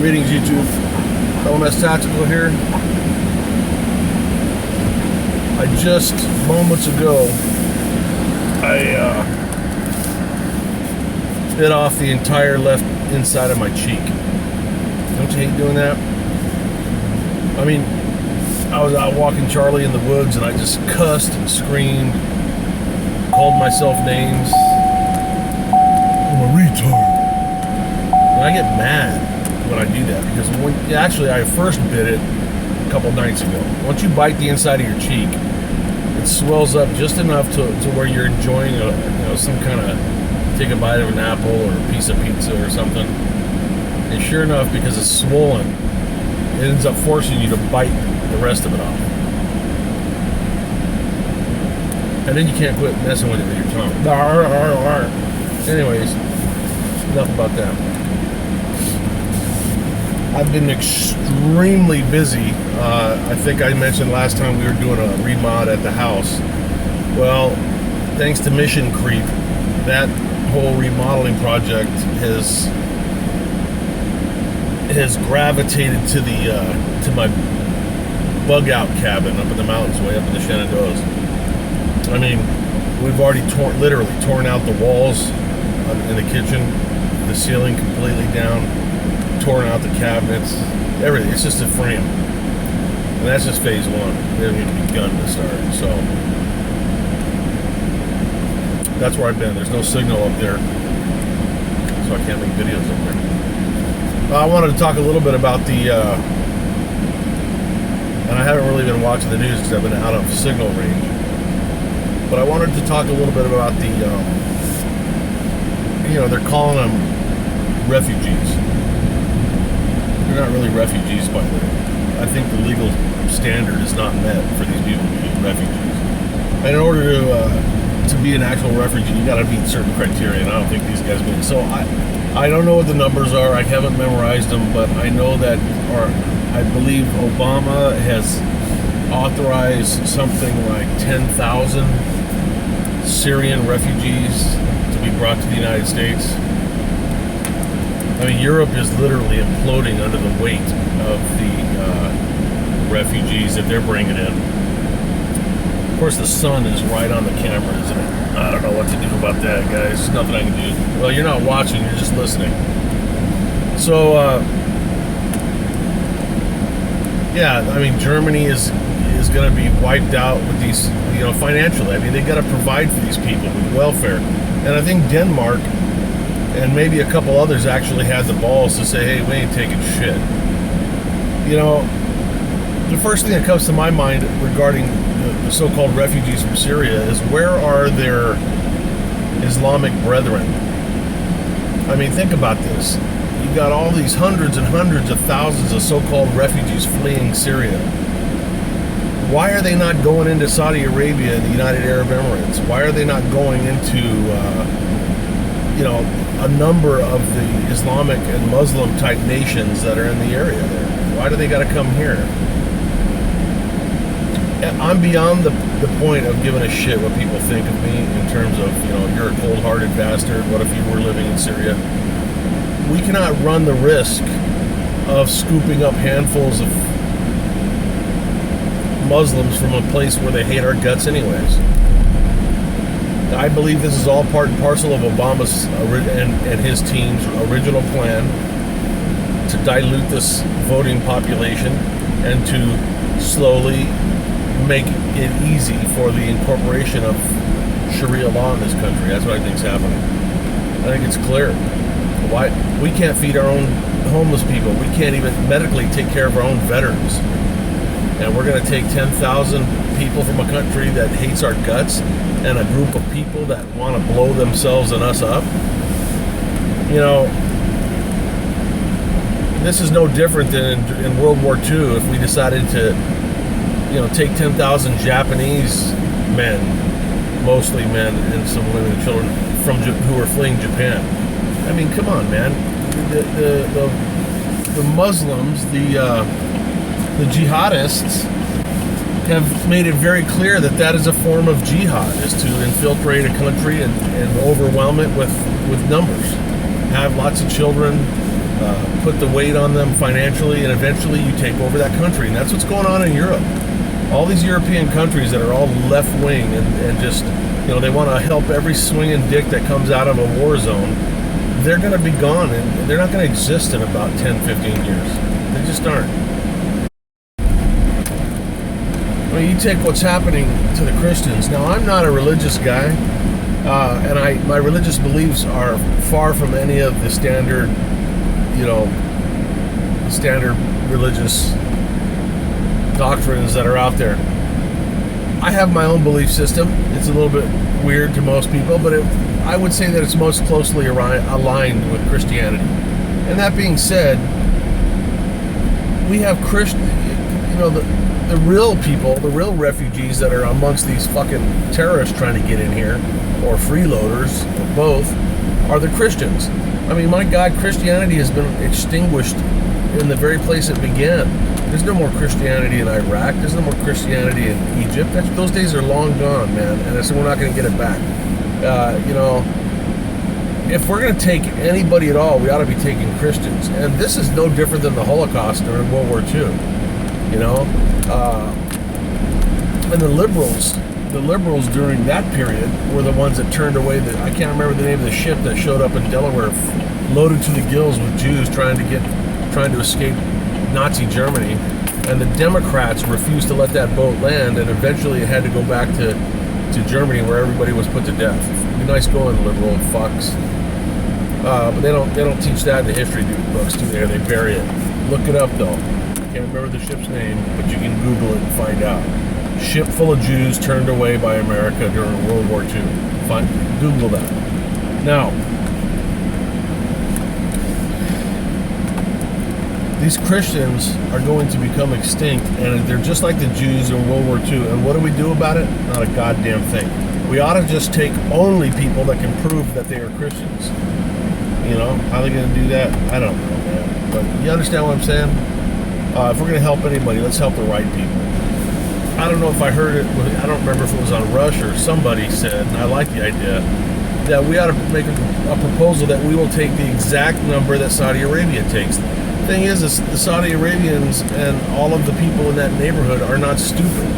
Greetings, YouTube. homless Tactical here. I just moments ago, I bit off the entire left inside of my cheek. Don't you hate doing that? I mean, I was out walking Charlie in the woods and I just cussed and screamed, called myself names. I'm a retard. And I get mad when I do that because actually I first bit it a couple nights ago. Once you bite the inside of your cheek, it swells up just enough to where you're enjoying some kind of take a bite of an apple or a piece of pizza or something. And sure enough, because it's swollen, it ends up forcing you to bite the rest of it off. And then you can't quit messing with it with your tongue. Anyways, enough about that. I've been extremely busy. I think I mentioned last time we were doing a remod at the house. Well, thanks to mission creep, that whole remodeling project has gravitated to my bug out cabin up in the mountains, way up in the Shenandoahs. I mean, we've already literally torn out the walls in the kitchen, the ceiling completely down, torn out the cabinets, everything. It's just a frame. And that's just phase one. We haven't even begun to start. So that's where I've been. There's no signal up there, so I can't make videos up there. I wanted to talk a little bit about and I haven't really been watching the news because I've been out of signal range. But I wanted to talk a little bit about they're calling them refugees. They're not really refugees, by the way. I think the legal standard is not met for these people to be refugees. And in order to be an actual refugee, you got to meet certain criteria, and I don't think these guys meet. So I don't know what the numbers are. I haven't memorized them, but I know that, I believe Obama has authorized something like 10,000 Syrian refugees to be brought to the United States. I mean, Europe is literally imploding under the weight of the refugees that they're bringing in. Of course, the sun is right on the camera, isn't it? I don't know what to do about that, guys. There's nothing I can do. Well, you're not watching, you're just listening. So, I mean, Germany is going to be wiped out with these, financially. I mean, they got to provide for these people with welfare. And I think Denmark and maybe a couple others actually had the balls to say, hey, we ain't taking shit. The first thing that comes to my mind regarding the so-called refugees from Syria is, where are their Islamic brethren? I mean, think about this. You've got all these hundreds and hundreds of thousands of so-called refugees fleeing Syria. Why are they not going into Saudi Arabia and the United Arab Emirates? Why are they not going into, a number of the Islamic and Muslim type nations that are in the area there? Why do they got to come here? I'm beyond the point of giving a shit what people think of me in terms of, you're a cold-hearted bastard. What if you were living in Syria? We cannot run the risk of scooping up handfuls of Muslims from a place where they hate our guts anyways. I believe this is all part and parcel of Obama's and his team's original plan to dilute this voting population and to slowly make it easy for the incorporation of Sharia law in this country. That's what I think is happening. I think it's clear. Why we can't feed our own homeless people. We can't even medically take care of our own veterans. And we're going to take 10,000 people from a country that hates our guts and a group of people that want to blow themselves and us up. This is no different than in World War II if we decided to, take 10,000 Japanese men, mostly men and some women and children who were fleeing Japan. I mean, come on, man. The Muslims, the jihadists have made it very clear that is a form of jihad, is to infiltrate a country and overwhelm it with numbers. Have lots of children, put the weight on them financially, and eventually you take over that country. And that's what's going on in Europe. All these European countries that are all left-wing and just, they want to help every swinging dick that comes out of a war zone. They're going to be gone, and they're not going to exist in about 10, 15 years. They just aren't. I mean, you take what's happening to the Christians. Now, I'm not a religious guy, and my religious beliefs are far from any of the standard religious doctrines that are out there. I have my own belief system. It's a little bit weird to most people, but I would say that it's most closely aligned with Christianity. And that being said, we have the real people, the real refugees that are amongst these fucking terrorists trying to get in here, or freeloaders, or both, are the Christians. I mean, my God, Christianity has been extinguished in the very place it began. There's no more Christianity in Iraq. There's no more Christianity in Egypt. Those days are long gone, man, and so we're not going to get it back. If we're going to take anybody at all, we ought to be taking Christians. And this is no different than the Holocaust during World War II. And the liberals during that period were the ones that turned away I can't remember the name of the ship that showed up in Delaware, loaded to the gills with Jews trying to escape Nazi Germany. And the Democrats refused to let that boat land, and eventually it had to go back to Germany, where everybody was put to death. Be nice going, liberal fucks. But they don't teach that in the history books, do they? They bury it. Look it up, though. Can't remember the ship's name, but you can Google it and find out. Ship full of Jews turned away by America during World War II. Google that. Now, these Christians are going to become extinct, and they're just like the Jews in World War II. And what do we do about it? Not a goddamn thing. We ought to just take only people that can prove that they are Christians. How are they going to do that? I don't know, man. But you understand what I'm saying? If we're going to help anybody, let's help the right people. I don't know if I heard it, I don't remember if it was on Rush or somebody said, and I like the idea, that we ought to make a proposal that we will take the exact number that Saudi Arabia takes. The thing is the Saudi Arabians and all of the people in that neighborhood are not stupid.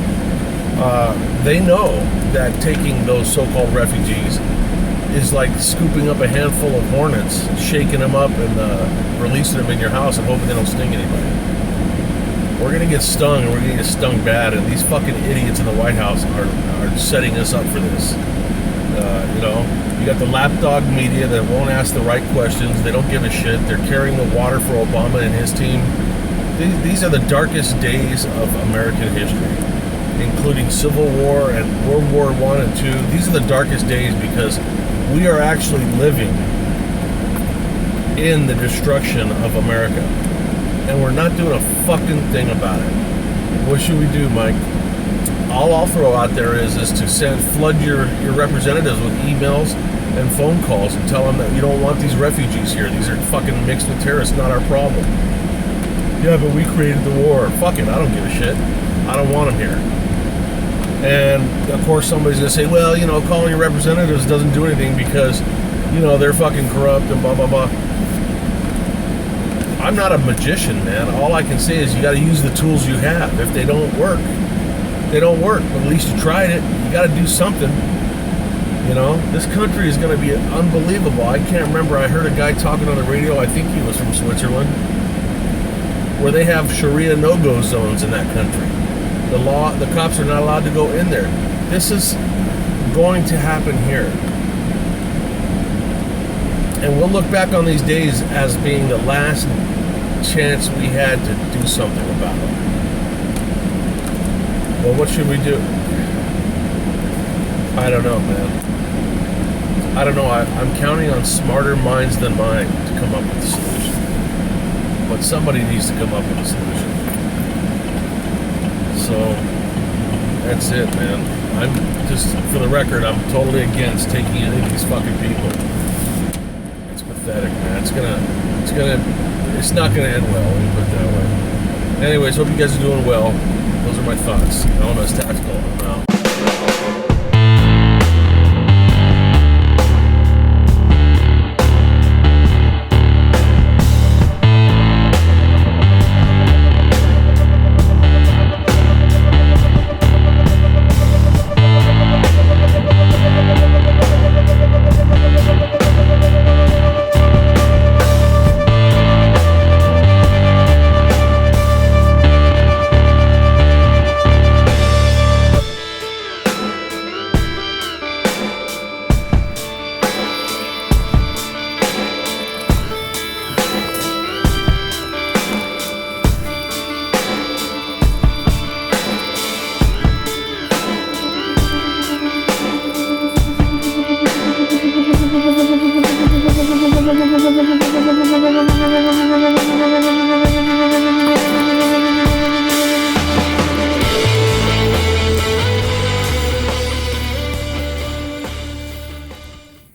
They know that taking those so-called refugees is like scooping up a handful of hornets, shaking them up, and releasing them in your house and hoping they don't sting anybody. We're going to get stung, and we're going to get stung bad, and these fucking idiots in the White House are setting us up for this. You got the lapdog media that won't ask the right questions. They don't give a shit. They're carrying the water for Obama and his team. These are the darkest days of American history, including Civil War and World War I and II. These are the darkest days because we are actually living in the destruction of America. And we're not doing a fucking thing about it. What should we do, Mike? All I'll throw out there is to flood your representatives with emails and phone calls and tell them that you don't want these refugees here. These are fucking mixed with terrorists, not our problem. Yeah, but we created the war. Fuck it, I don't give a shit. I don't want them here. And, of course, somebody's going to say, well, calling your representatives doesn't do anything because, they're fucking corrupt and blah, blah, blah. I'm not a magician, man. All I can say is you got to use the tools you have. If they don't work, they don't work. But at least you tried it. You got to do something. This country is going to be unbelievable. I can't remember. I heard a guy talking on the radio. I think he was from Switzerland, where they have Sharia no-go zones in that country. The cops are not allowed to go in there. This is going to happen here. And we'll look back on these days as being the last chance we had to do something about it. Well, what should we do? I don't know, man. I don't know. I'm counting on smarter minds than mine to come up with a solution. But somebody needs to come up with a solution. So, that's it, man. I'm just, for the record, I'm totally against taking any of these fucking people. Pathetic, man. It's not gonna end well, let me put it that way. Anyways, hope you guys are doing well. Those are my thoughts. Homless Tactical. I'm out.